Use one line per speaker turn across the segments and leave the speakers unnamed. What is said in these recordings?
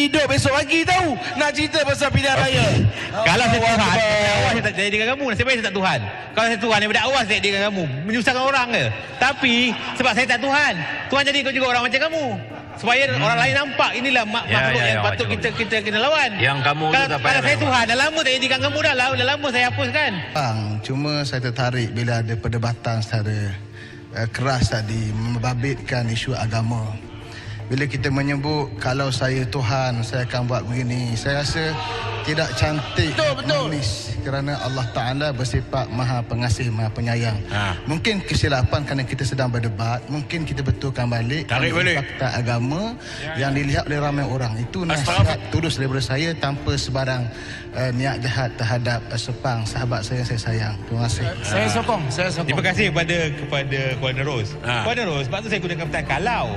hidup besok pagi tahu. Nak cerita pasal pilihan raya.
Kalau saya Tuhan,
Akbar.
awak saya tak jadikan kamu. Nasib baik saya tak Tuhan. Kalau saya Tuhan, daripada awal saya jadikan kamu. Menyusahkan orang ke. Tapi, sebab saya tak Tuhan. Tuhan jadikan juga orang macam kamu. Supaya orang lain nampak. Inilah makhluk yang patut kita kena lawan.
Yang kamu
Kalau saya Tuhan, dah lama tak jadikan kamu dah. Dah lama saya hapuskan.
Cuma saya tertarik bila ada perdebatan secara keras tadi membabitkan isu agama. Bila kita menyebut kalau saya Tuhan, saya akan buat begini. Saya rasa tidak cantik menulis kerana Allah Ta'ala bersifat maha pengasih, maha penyayang. Mungkin kesilapan kerana kita sedang berdebat. Mungkin kita betulkan balik
Tarik balik
fakta agama yang dilihat oleh ramai orang. Itu nasihat tulus daripada saya tanpa sebarang niat jahat terhadap sepang sahabat saya yang saya sayang. Terima kasih.
Saya sokong.
Terima kasih kepada Kuala Ros. Kuala Ros, sebab tu saya gunakan perkataan kalau.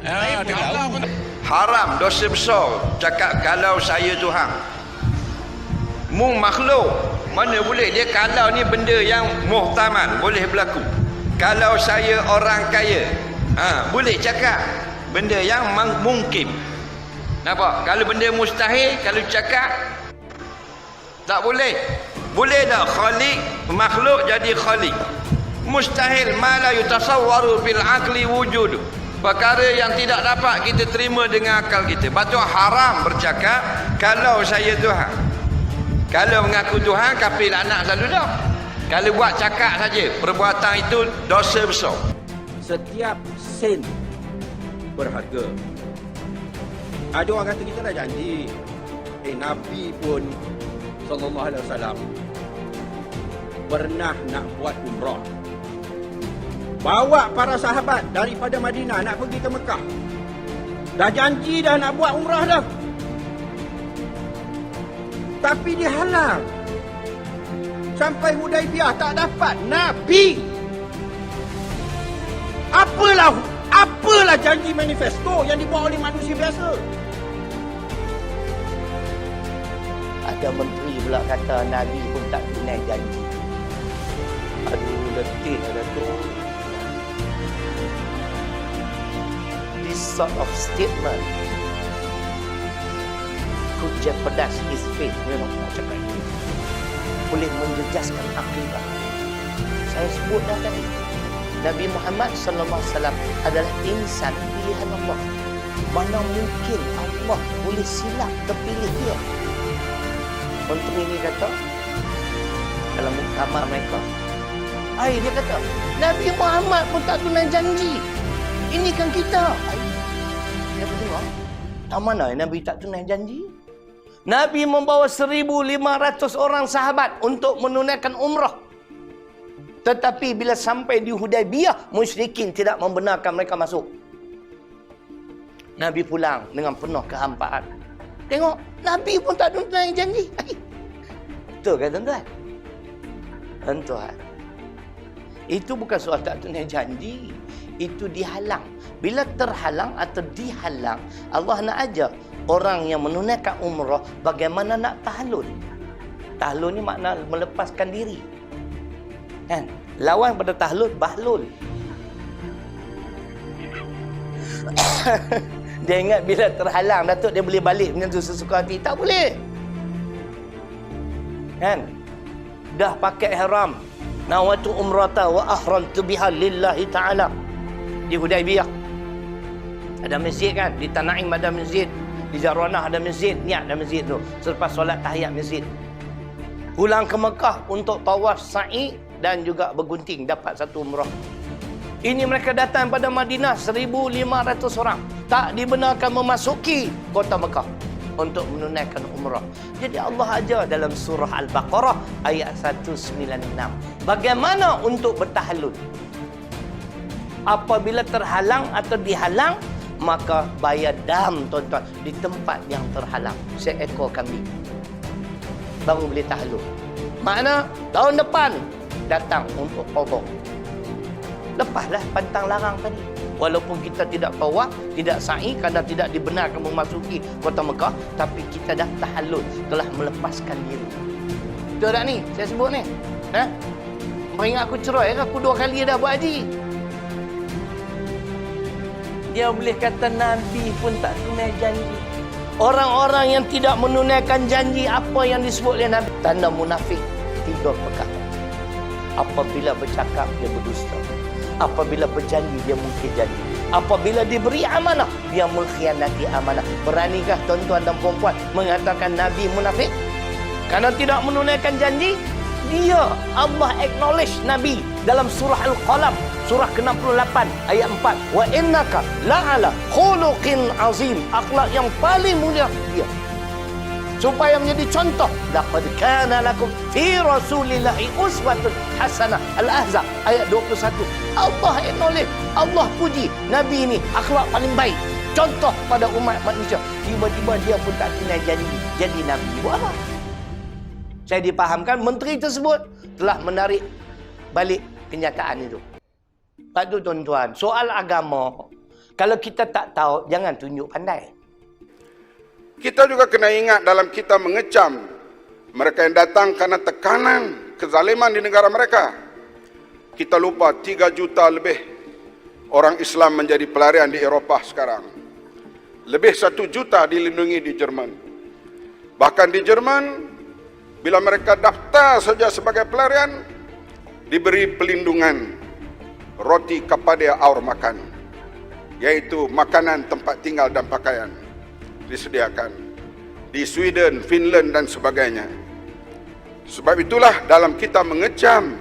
Saya pun tahu.
Haram, dosa besar cakap kalau saya Tuhan. Mu makhluk, mana boleh dia kalau ni benda yang muhtamal, boleh berlaku. Kalau saya orang kaya, boleh cakap benda yang mungkin. Nampak? Kalau benda mustahil, kalau cakap tak boleh. Boleh tak khaliq makhluk jadi khaliq? Mustahil, ma la yutasawwaru fil aqli wujud. Perkara yang tidak dapat kita terima dengan akal kita. Patut haram bercakap kalau saya Tuhan. Kalau mengaku Tuhan, kafir laknat selalu dah. Kalau buat cakap saja, perbuatan itu dosa besar.
Setiap sen berharga. Ada orang kata kita dah janji. Nabi pun sallallahu alaihi wasallam pernah nak buat umrah. Bawa para sahabat daripada Madinah nak pergi ke Mekah. Dah janji dah nak buat umrah dah. Tapi dihalang. Sampai Hudaibiyah tak dapat Nabi. Apalah janji manifesto yang dibuat oleh manusia biasa.
Ada menteri pula kata Nabi pun tak tunai janji. Aduh, letih ada tu. This sort of statement could jeopardize his faith. Memang nak cakap itu. Boleh menjejaskan akidah. Saya sebut dah tadi. Nabi Muhammad SAW adalah insan pilihan Allah. Mana mungkin Allah boleh silap terpilih dia. Menteri ini kata dalam muktamar mereka, dia kata Nabi Muhammad pun tak tunai janji. Ini kan kita. Dia pun tengok, tak mana Nabi tak tunai janji? Nabi membawa 1,500 orang sahabat untuk menunaikan umrah. Tetapi bila sampai di Hudaibiyah, musyrikin tidak membenarkan mereka masuk. Nabi pulang dengan penuh kehampaan. Tengok, Nabi pun tak tunai janji. Betul kan tuan-tuan? Tuan-tuan, itu bukan soal tak tunai janji. Itu dihalang. Bila terhalang atau dihalang, Allah nak ajar orang yang menunaikan umrah bagaimana nak tahlul. Tahlul ni makna melepaskan diri. Kan? Lawan pada tahlul, bahlul. Dia ingat bila terhalang, Datuk dia boleh balik menyentuh sesuka hati. Tak boleh. Kan? Dah pakai ihram. Nawatu umrata wa ahramtu biha lillahi ta'ala. Di Hudaibiyah. Ada masjid kan? Di Tanaim ada masjid. Di Jaranah ada masjid. Niat ada masjid tu. Selepas solat tahiyat masjid. Pulang ke Mekah untuk tawaf sa'i dan juga bergunting. Dapat satu umrah. Ini mereka datang pada Madinah 1,500 orang. Tak dibenarkan memasuki kota Mekah untuk menunaikan umrah. Jadi Allah ajar dalam surah Al-Baqarah ayat 196. Bagaimana untuk bertahlul? Apabila terhalang atau dihalang, maka bayar dam tuan-tuan di tempat yang terhalang. Seekor kambing. Baru boleh tahlul. Makna tahun depan datang untuk tawaf. Lepaslah pantang larang tadi. Walaupun kita tidak tawaf, tidak sa'i kerana tidak dibenarkan memasuki kota Mekah, tapi kita dah tahallul, telah melepaskan diri. Betul tak ni? Saya sebut ni. Kau ingat aku cerai ke? Aku 2 kali dah buat haji. Dia boleh kata Nabi pun tak tunai janji. Orang-orang yang tidak menunaikan janji apa yang disebut oleh Nabi. Tanda munafik 3 perkara. Apabila bercakap dia berdusta. Apabila berjanji dia mungkir janji. Apabila diberi amanah dia mengkhianati amanah. Beranikah tuan-tuan dan puan-puan mengatakan Nabi munafik? Karena tidak menunaikan janji. Dia Allah acknowledge Nabi dalam surah Al-Qalam surah ke-68 ayat 4. Wa innaka la'ala khuluqin azim. Akhlak yang paling mulia dia. Supaya menjadi contoh. Laqad kana lakum fi rasulillahi uswatun hasanah. Al-Ahzab ayat 21. Allah acknowledge, Allah puji Nabi ini akhlak paling baik. Contoh pada umat manusia. Tiba-tiba dia pun tak kena jadi Nabi. Wah. Saya dipahamkan menteri tersebut telah menarik balik kenyataan itu. Lepas tu tuan-tuan, soal agama, kalau kita tak tahu, jangan tunjuk pandai.
Kita juga kena ingat dalam kita mengecam mereka yang datang karena tekanan kezaliman di negara mereka. Kita lupa 3 juta lebih orang Islam menjadi pelarian di Eropah sekarang. Lebih 1 juta dilindungi di Jerman. Bahkan di Jerman, bila mereka daftar saja sebagai pelarian, diberi pelindungan roti kapadia aur makan, yaitu makanan, tempat tinggal dan pakaian disediakan. Di Sweden, Finland dan sebagainya. Sebab itulah dalam kita mengecam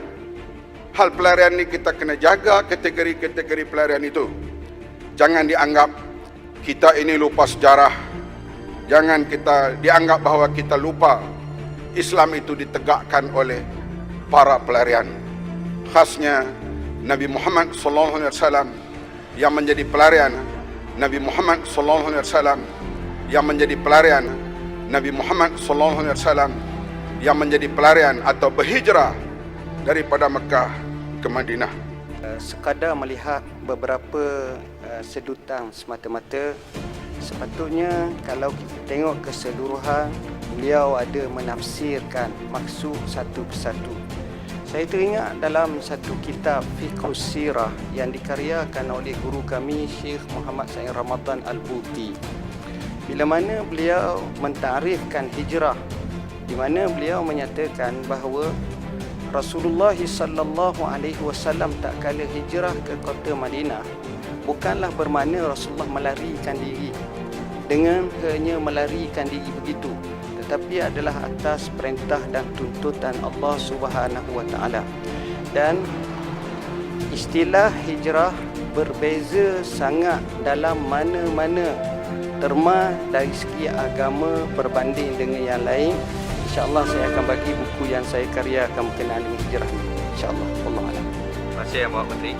hal pelarian ini, kita kena jaga kategori-kategori pelarian itu. Jangan dianggap kita ini lupa sejarah. Jangan kita dianggap bahawa kita lupa Islam itu ditegakkan oleh para pelarian. Khasnya Nabi Muhammad SAW yang menjadi pelarian. Nabi Muhammad SAW yang menjadi pelarian. Nabi Muhammad SAW yang menjadi pelarian atau berhijrah daripada Mekah ke Madinah.
Sekadar melihat beberapa sedutan semata-mata, sepatutnya kalau kita tengok keseluruhan, beliau ada menafsirkan maksud satu persatu. Saya teringat dalam satu kitab Fiqhus Sirah yang dikaryakan oleh guru kami Syekh Muhammad Said Ramadan Al-Buti. Bila mana beliau mentarifkan hijrah, di mana beliau menyatakan bahawa Rasulullah sallallahu alaihi wasallam tak kala hijrah ke kota Madinah bukanlah bermakna Rasulullah melarikan diri dengan hanya melarikan diri begitu, tetapi adalah atas perintah dan tuntutan Allah Subhanahu wa taala. Dan istilah hijrah berbeza sangat dalam mana-mana terma dari segi agama berbanding dengan yang lain. InsyaAllah saya akan bagi buku yang saya karyakan berkenaan dengan hijrah ini. InsyaAllah. Wallahu a'lam.
Terima kasih Yang Menteri.